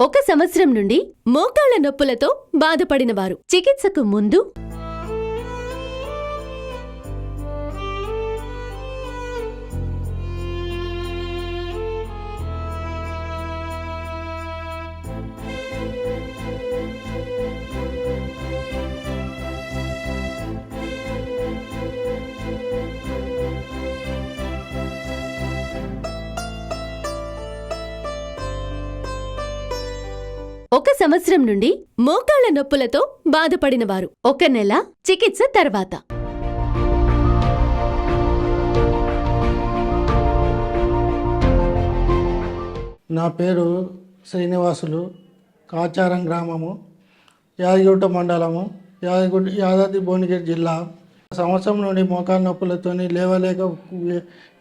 1 సంవత్సరం నుండి మోకాళ్ల నొప్పులతో బాధపడిన వారు చికిత్సకు ముందు ఒక సంవత్సరం నుండి మోకాళ్ల నొప్పులతో బాధపడిన వారు 1 నెల చికిత్స తర్వాత నా పేరు శ్రీనివాసులు, కాచారం గ్రామము, యాదగిరిగుట్ట మండలము, యాదాద్రి భువనగిరి జిల్లా. సంవత్సరం నుండి మోకాళ్ళ నొప్పులతో లేవలేక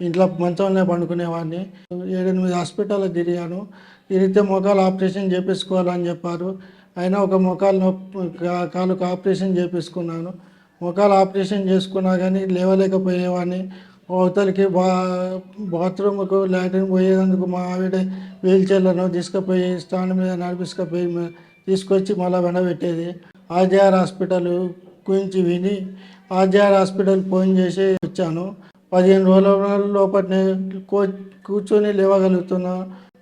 ఇంట్లో మంచంలోనే పండుకునేవాడిని. 7-8 హాస్పిటల్లో తిరిగాను. తిరిగితే మోకాలు ఆపరేషన్ చేపించుకోవాలని చెప్పారు. అయినా ఒక కాలుకు ఆపరేషన్ చేపించుకున్నాను. మోకాలు ఆపరేషన్ చేసుకున్నా కానీ లేవలేకపోయేవాడిని. అవతలికి బాత్రూమ్కు లాట్రిన్ పోయేందుకు మా ఆవిడ వీల్ చైర్లను తీసుకుపోయి స్టాండ్ మీద నడిపించుకుపోయి తీసుకొచ్చి మళ్ళీ వెనబెట్టేది. ఆర్జీఆర్ హాస్పిటల్ గురించి విని ఆర్జీఆర్ హాస్పిటల్ ఫోన్ చేసి వచ్చాను. 15 రోజుల లోపలనే కూర్చొని లేవగలుగుతున్నా,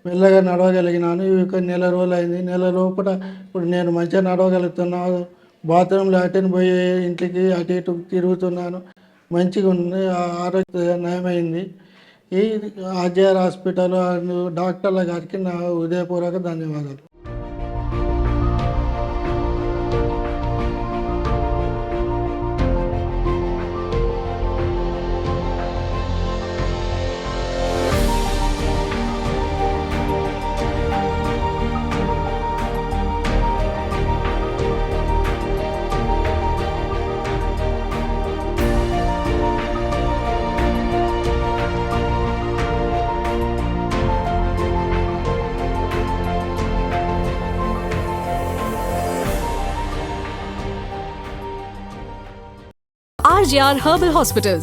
మెల్లగా నడవగలిగినాను. ఇక నెల రోజులు అయింది. నెల లోపల ఇప్పుడు నేను మంచిగా నడవగలుగుతున్నా. బాత్రూమ్ లాట్రిన్ పోయి ఇంటికి అటు ఇటు తిరుగుతున్నాను. మంచిగా ఉంది, ఆరోగ్య నయమైంది. ఈ ఆర్జీఆర్ హాస్పిటల్ డాక్టర్ల గారికి నా హృదయపూర్వక ధన్యవాదాలు. RGR Herbal Hospitals.